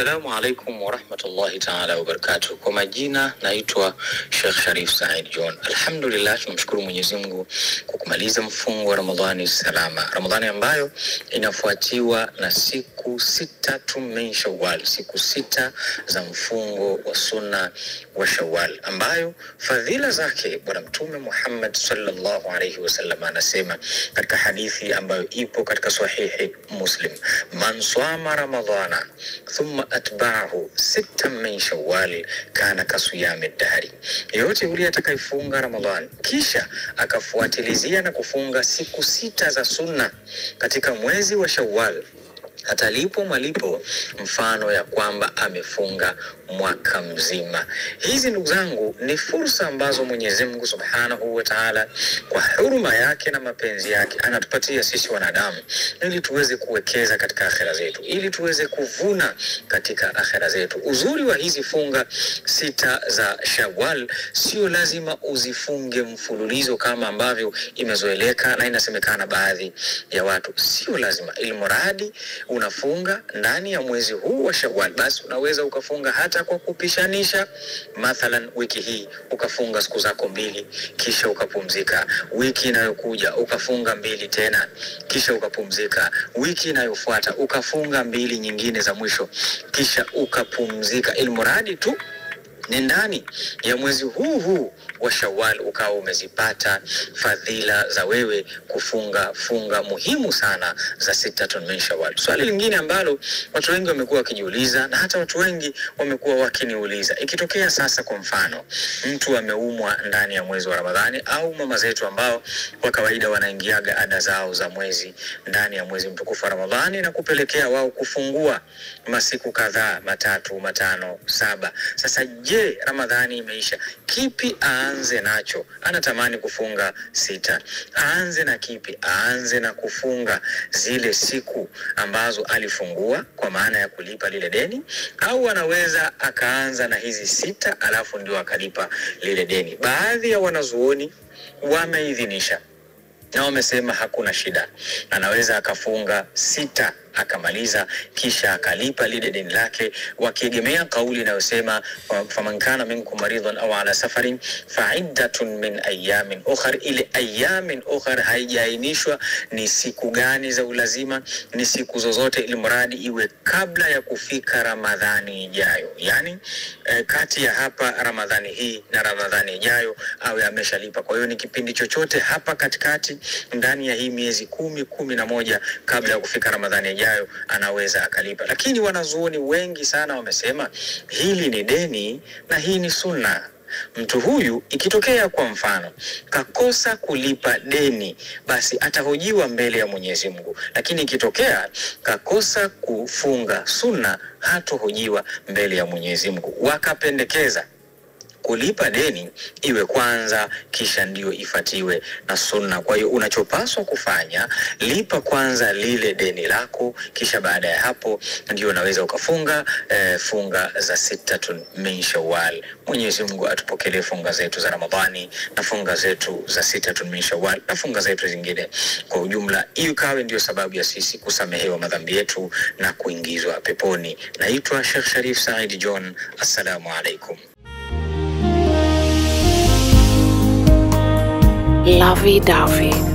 Assalamu alaikum wa rahmatullahi ta'ala wa barakatuh. Kwa majina naitwa Sheikh Sharif Said John. Alhamdulillah, tunamshukuru Mwenyezi Mungu kwa kumaliza mfungo wa Ramadhani salama. Ramadhani ambayo inafuatiwa na siku 6 min Shawwal, siku 6 za mfungo wa sunna wa Shawwal, ambayo fadhila zake Bwana Mtume Muhammad sallallahu alayhi wasallam anasema katika hadithi ambayo ipo katika sahihi Muslim, man swama Ramadhana thumma atba'ahu 6 min Shawwal kana kasiyami dahri. Yote yule atakayefunga Ramadhani kisha akafuatilizia na kufunga siku 6 za sunna katika mwezi wa Shawwal, atalipo malipo mfano ya kwamba amefunga mwaka mzima. Hizi ndugu zangu ni fursa ambazo Mwenyezi Mungu Subhanahu wa Ta'ala kwa huruma yake na mapenzi yake anatupatia sisi wanadamu ili tuweze kuwekeza katika akhera zetu, ili tuweze kuvuna katika akhera zetu. Uzuri wa hizi funga 6 za Shawwal, sio lazima uzifunge mfululizo kama ambavyo imezoeleka na inasemekana baadhi ya watu. Sio lazima, ilmuradi unafunga ndani ya mwezi huu wa Shawwal, basi unaweza ukafunga hata kwa kupishanisha. Mathalan, wiki hii ukafunga siku zako 2 kisha ukapumzika, wiki inayokuja ukafunga 2 tena kisha ukapumzika, wiki inayofuata ukafunga 2 nyingine za mwisho kisha ukapumzika. Ilmuradi tu ni ndani ya mwezi huu wa Shawwal ukawa umezipata fadhila za wewe funga muhimu sana za 6 min Shawwal. Swali lingine ambalo watu wengi wamekuwa wakijiuliza na hata watu wengi wamekuwa wakiniuliza, ikitokea sasa kwa mfano mtu ameumwa ndani ya mwezi wa Ramadhani, au mama zetu ambao kwa kawaida wanaingiaga ada zao za mwezi ndani ya mwezi mtukufu wa Ramadhani na kupelekea wao kufungua masiku kadhaa, 3, 5, 7. Sasa je, Ramadhani imeisha, kipi aanze nacho? Anatamani kufunga 6, aanze na kipi? Aanze na kufunga zile siku ambazo alifungua kwa maana ya kulipa lile deni, au anaweza akaanza na hizi 6 alafu ndio akalipa lile deni? Baadhi ya wanazuoni wameidhinisha na wamesema hakuna shida, anaweza akafunga 6 akamaliza kisha akalipa lile deni lake, wakiegemea kauli inayosema faman kana minkum maridhan aw ala safarin fa'iddatun min ayamin ukhra. Ile ayamin ukhra haijainishwa ni siku gani za ulazima, ni siku zozote, ili mradi iwe kabla ya kufika Ramadhani ijayo. Yani kati ya hapa Ramadhani hii na Ramadhani ijayo awe ameshalipa. Kwa hiyo ni kipindi chochote hapa katikati ndani ya hii miezi 10, 11 kabla ya kufika Ramadhani ijayo anaweza akalipa. Lakini wanazuoni wengi sana wamesema hili ni deni na hii ni sunna. Mtu huyu ikitokea kwa mfano kakosa kulipa deni, basi atahojiwa mbele ya Mwenyezi Mungu. Lakini ikitokea kakosa kufunga sunna, hatohojiwa mbele ya Mwenyezi Mungu. Wakapendekeza kulipa deni iwe kwanza kisha ndio ifatiwe na sunna. Kwa hiyo unachopaswa kufanya, lipa kwanza lile deni lako, kisha baada ya hapo ndio unaweza ukafunga funga za 6 min Shawwal. Mwenyezi Mungu atupokelee funga zetu za Ramadhani na funga zetu za 6 min Shawwal na funga zetu zingine kwa ujumla, hiyo kawe ndio sababu ya sisi kusamehewa madhambi yetu na kuingizwa peponi. Naitwa Sheikh Sharif Said John. Assalamu alaikum. Lovey-dovey.